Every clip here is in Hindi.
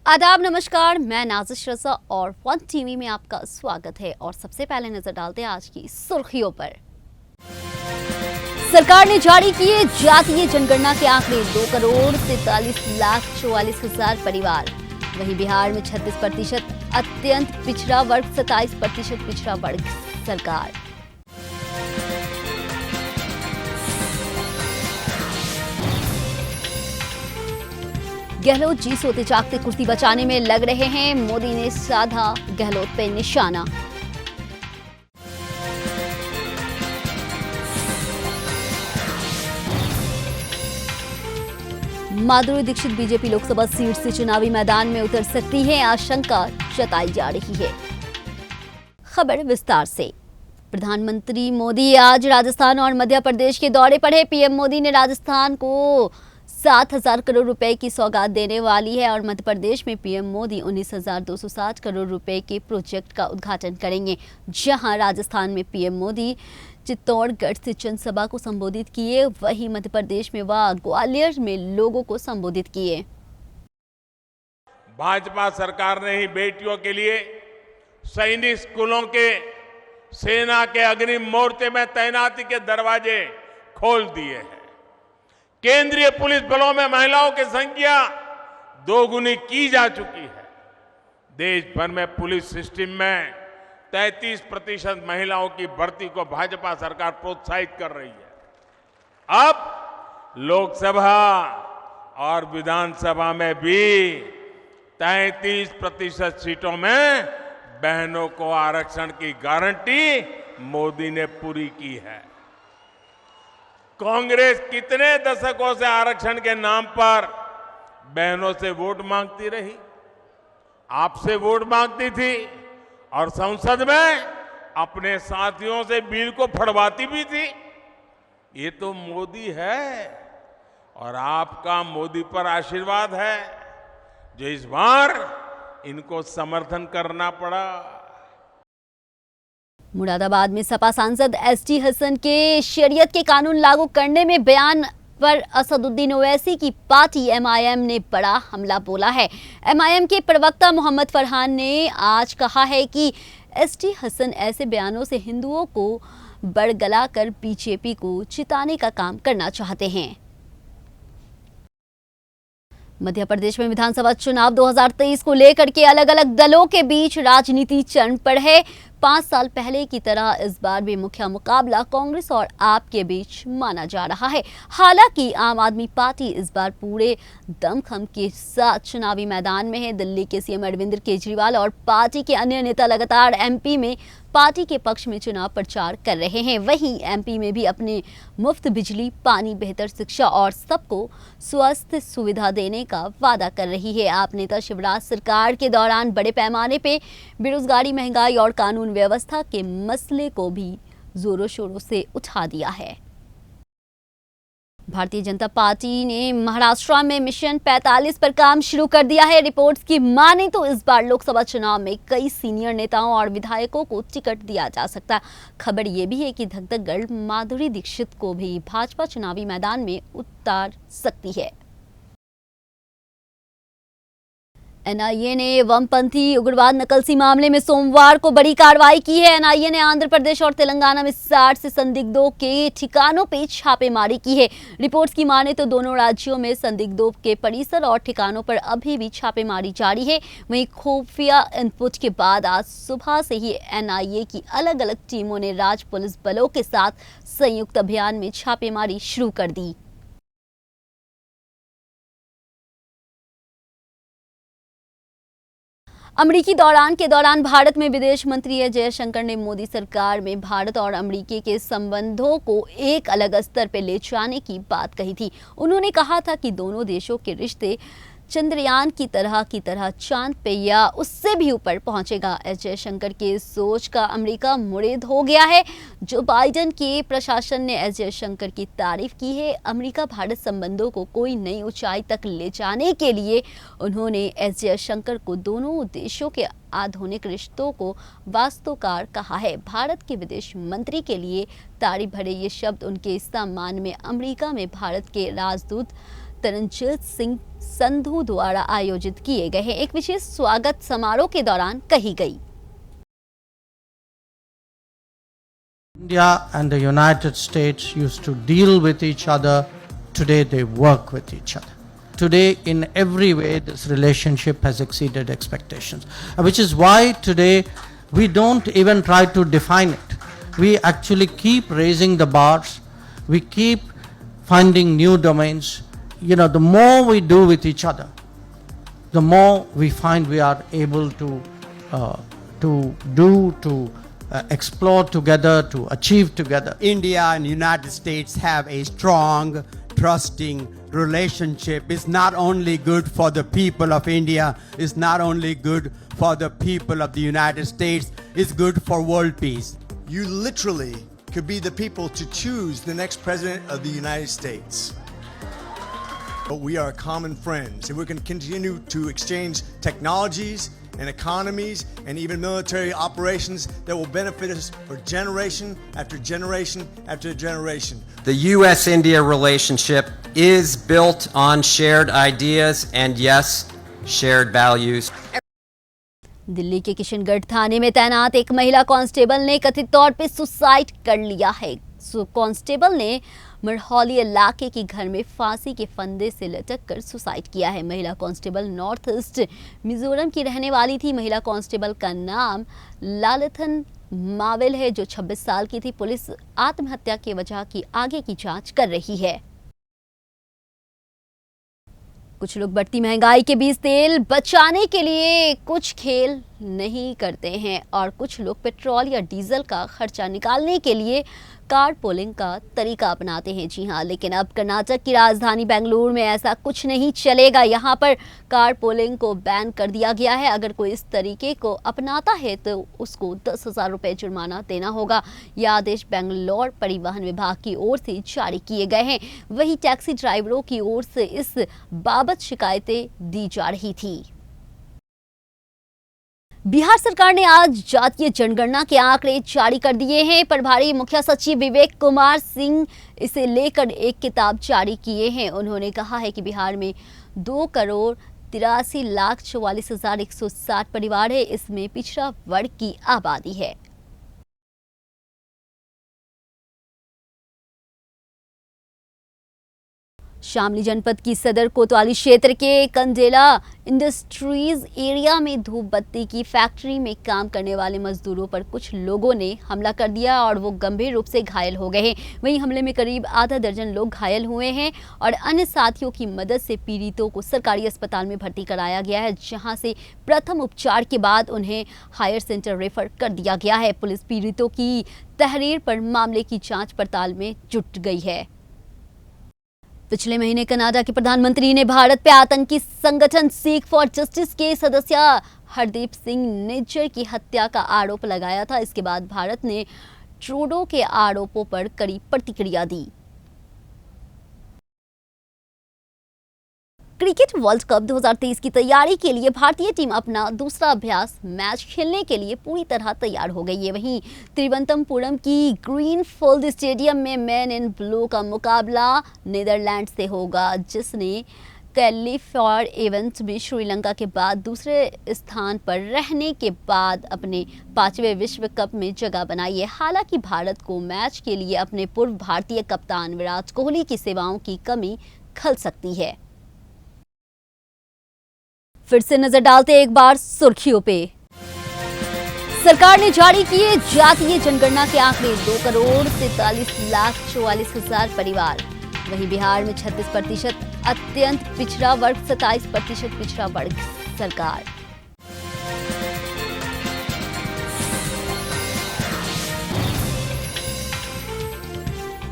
आदाब, नमस्कार। मैं नाजिश रजा और वन टीवी में आपका स्वागत है। और सबसे पहले नजर डालते हैं आज की सुर्खियों पर। सरकार ने जारी किए जातीय जनगणना के आंकड़े। 2,43,44,000 परिवार। वहीं बिहार में 36% अत्यंत पिछड़ा वर्ग, 27% पिछड़ा वर्ग सरकार। गहलोत जी सोते जागते कुर्सी बचाने में लग रहे हैं। मोदी ने साधा गहलोत पे निशाना। माधुरी दीक्षित बीजेपी लोकसभा सीट से चुनावी मैदान में उतर सकती है, आशंका जताई जा रही है। खबर विस्तार से। प्रधानमंत्री मोदी आज राजस्थान और मध्य प्रदेश के दौरे पर है। पीएम मोदी ने राजस्थान को 7,000 करोड़ रुपए की सौगात देने वाली है और मध्य प्रदेश में पीएम मोदी 19,260 करोड़ रुपए के प्रोजेक्ट का उद्घाटन करेंगे। जहां राजस्थान में पीएम मोदी चित्तौड़गढ़ से जनसभा को संबोधित किए, वहीं मध्य प्रदेश में वह ग्वालियर में लोगों को संबोधित किए। भाजपा सरकार ने ही बेटियों के लिए सैनिक स्कूलों के, सेना के अग्रिम मोर्चे में तैनाती के दरवाजे खोल दिए हैं। केंद्रीय पुलिस बलों में महिलाओं की संख्या दोगुनी की जा चुकी है। देश भर में पुलिस सिस्टम में 33% महिलाओं की भर्ती को भाजपा सरकार प्रोत्साहित कर रही है। अब लोकसभा और विधानसभा में भी 33% सीटों में बहनों को आरक्षण की गारंटी मोदी ने पूरी की है। कांग्रेस कितने दशकों से आरक्षण के नाम पर बहनों से वोट मांगती रही, आपसे वोट मांगती थी और संसद में अपने साथियों से बिल को फड़वाती भी थी। ये तो मोदी है और आपका मोदी पर आशीर्वाद है जो इस बार इनको समर्थन करना पड़ा। मुरादाबाद में सपा सांसद एसटी हसन के शरीयत के कानून लागू करने में बयान पर असदुद्दीन ओवैसी की पार्टी एमआईएम ने बड़ा हमला बोला है। एमआईएम के प्रवक्ता मोहम्मद फरहान ने आज कहा है कि एसटी हसन ऐसे बयानों से हिंदुओं को बरगला कर बीजेपी को चिताने का काम करना चाहते हैं। मध्य प्रदेश में विधानसभा चुनाव 2023 को लेकर के अलग अलग दलों के बीच राजनीति चरम पर है। 5 साल पहले की तरह इस बार भी मुख्य मुकाबला कांग्रेस और आप के बीच माना जा रहा है। हालांकि आम आदमी पार्टी इस बार पूरे दमखम के साथ चुनावी मैदान में है। दिल्ली के सीएम अरविंद केजरीवाल और पार्टी के अन्य नेता लगातार एमपी में पार्टी के पक्ष में चुनाव प्रचार कर रहे हैं। वहीं एमपी में भी अपने मुफ्त बिजली, पानी, बेहतर शिक्षा और सबको स्वास्थ्य सुविधा देने का वादा कर रही है। आप नेता शिवराज सरकार के दौरान बड़े पैमाने पे बेरोजगारी, महंगाई और कानून व्यवस्था के मसले को भी जोरों शोरों से उठा दिया है। भारतीय जनता पार्टी ने महाराष्ट्र में मिशन 45 पर काम शुरू कर दिया है। रिपोर्ट्स की माने तो इस बार लोकसभा चुनाव में कई सीनियर नेताओं और विधायकों को टिकट दिया जा सकता है। खबर ये भी है कि धक-धक गर्ल माधुरी दीक्षित को भी भाजपा चुनावी मैदान में उतार सकती है। एनआईए ने वामपंथी उग्रवाद नकलसी मामले में सोमवार को बड़ी कार्रवाई की है। एनआईए ने आंध्र प्रदेश और तेलंगाना में 60 से संदिग्धों के ठिकानों पे छापेमारी की है। रिपोर्ट्स की माने तो दोनों राज्यों में संदिग्धों के परिसर और ठिकानों पर अभी भी छापेमारी जारी है। वहीं खुफिया इनपुट के बाद आज सुबह से ही एनआईए की अलग अलग टीमों ने राज्य पुलिस बलों के साथ संयुक्त अभियान में छापेमारी शुरू कर दी। अमेरिकी दौरान के दौरान भारत में विदेश मंत्री एस जयशंकर ने मोदी सरकार में भारत और अमेरिकी के संबंधों को एक अलग स्तर पर ले जाने की बात कही थी। उन्होंने कहा था कि दोनों देशों के रिश्ते चंद्रयान की तरह चांद पे या उससे भी ऊपर पहुंचेगा। एस जयशंकर के सोच का अमेरिका मुरीद हो गया है। जो बाइडेन के प्रशासन ने एस जयशंकर की तारीफ की है। अमेरिका भारत संबंधों को कोई नई ऊंचाई तक ले जाने के लिए उन्होंने एस जयशंकर को दोनों देशों के आधुनिक रिश्तों को वास्तुकार कहा है। भारत के विदेश मंत्री के लिए तारीफ भरे ये शब्द उनके सम्मान में अमेरिका में भारत के राजदूत तरनजीत सिंह संधू द्वारा आयोजित किए गए हैं। एक विशेष स्वागत समारोह के दौरान कही गई। India and the United States used to deal with each other. Today they work with each other. Today, in every way, this relationship has exceeded expectations, which is why today we don't even try to define it. We actually keep raising the bars. We keep finding new domains. You know, the more we do with each other, the more we find we are able to explore together, to achieve together. India and United States have a strong, trusting relationship. It's not only good for the people of India, it's not only good for the people of the United States, it's good for world peace. You literally could be the people to choose the next president of the United States. But we are common friends, and we're going to continue to exchange technologies and economies and even military operations that will benefit us for generation after generation after generation. The U.S.-India relationship is built on shared ideas and, yes, shared values. Delhi के किशनगढ़ थाने में तैनात एक महिला कांस्टेबल ने कथित तौर पे सुसाइड कर लिया है। कांस्टेबल ने मरहौली इलाके के घर में फांसी के फंदे से लटक कर सुसाइड किया है। महिला कांस्टेबल नॉर्थ ईस्ट मिजोरम की रहने वाली थी। महिला कांस्टेबल का नाम लालथन माविल है, जो 26 साल की थी। पुलिस आत्महत्या की वजह की आगे की जांच कर रही है। कुछ लोग बढ़ती महंगाई के बीच तेल बचाने के लिए कुछ खेल नहीं करते हैं और कुछ लोग पेट्रोल या डीजल का खर्चा निकालने के लिए कार पोलिंग का तरीका अपनाते हैं। जी हाँ, लेकिन अब कर्नाटक की राजधानी बेंगलुरु में ऐसा कुछ नहीं चलेगा। यहाँ पर कार पोलिंग को बैन कर दिया गया है। अगर कोई इस तरीके को अपनाता है तो उसको 10,000 रुपये जुर्माना देना होगा। यह आदेश बेंगलुरु परिवहन विभाग की ओर से जारी किए गए हैं। वहीं टैक्सी ड्राइवरों की ओर से इस बाबत शिकायतें दी जा रही थी। बिहार सरकार ने आज जातीय जनगणना के आंकड़े जारी कर दिए हैं। प्रभारी मुख्य सचिव विवेक कुमार सिंह इसे लेकर एक किताब जारी किए हैं। उन्होंने कहा है कि बिहार में 2,83,44,160 परिवार है। इसमें पिछड़ा वर्ग की आबादी है। शामली जनपद की सदर कोतवाली क्षेत्र के कंडेला इंडस्ट्रीज एरिया में धूप बत्ती की फैक्ट्री में काम करने वाले मजदूरों पर कुछ लोगों ने हमला कर दिया और वो गंभीर रूप से घायल हो गए हैं। वहीं हमले में करीब आधा दर्जन लोग घायल हुए हैं और अन्य साथियों की मदद से पीड़ितों को सरकारी अस्पताल में भर्ती कराया गया है, जहां से प्रथम उपचार के बाद उन्हें हायर सेंटर रेफर कर दिया गया है। पुलिस पीड़ितों की तहरीर पर मामले की जाँच पड़ताल में जुट गई है। पिछले महीने कनाडा के प्रधानमंत्री ने भारत पे आतंकी संगठन सीख फॉर जस्टिस के सदस्य हरदीप सिंह निज्जर की हत्या का आरोप लगाया था। इसके बाद भारत ने ट्रूडो के आरोपों पर कड़ी प्रतिक्रिया दी। क्रिकेट वर्ल्ड कप 2023 की तैयारी के लिए भारतीय टीम अपना दूसरा अभ्यास मैच खेलने के लिए पूरी तरह तैयार हो गई है। वहीं तिरुवनंतपुरम की ग्रीनफील्ड स्टेडियम में मैन इन ब्लू का मुकाबला नीदरलैंड से होगा, जिसने क्वालीफायर इवेंट में श्रीलंका के बाद दूसरे स्थान पर रहने के बाद अपने 5वें विश्व कप में जगह बनाई है। हालांकि भारत को मैच के लिए अपने पूर्व भारतीय कप्तान विराट कोहली की सेवाओं की कमी खल सकती है। फिर से नजर डालते एक बार सुर्खियों पे। सरकार ने जारी किए जातीय जनगणना के आंकड़े। 2,43,44,000 परिवार। वहीं बिहार में 36% अत्यंत पिछड़ा वर्ग, 27% पिछड़ा वर्ग सरकार।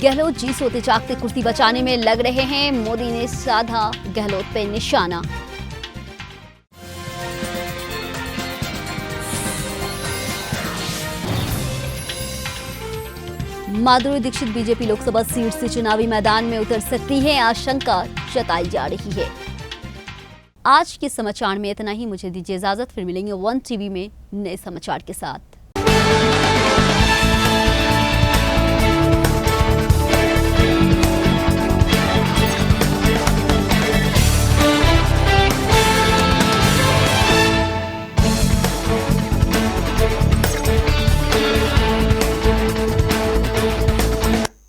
गहलोत जी सोते जागते कुर्सी बचाने में लग रहे हैं। मोदी ने साधा गहलोत पे निशाना। माधुरी दीक्षित बीजेपी लोकसभा सीट से चुनावी मैदान में उतर सकती है, आशंका जताई जा रही है। आज के समाचार में इतना ही। मुझे दीजिए इजाजत, फिर मिलेंगे वन टीवी में नए समाचार के साथ।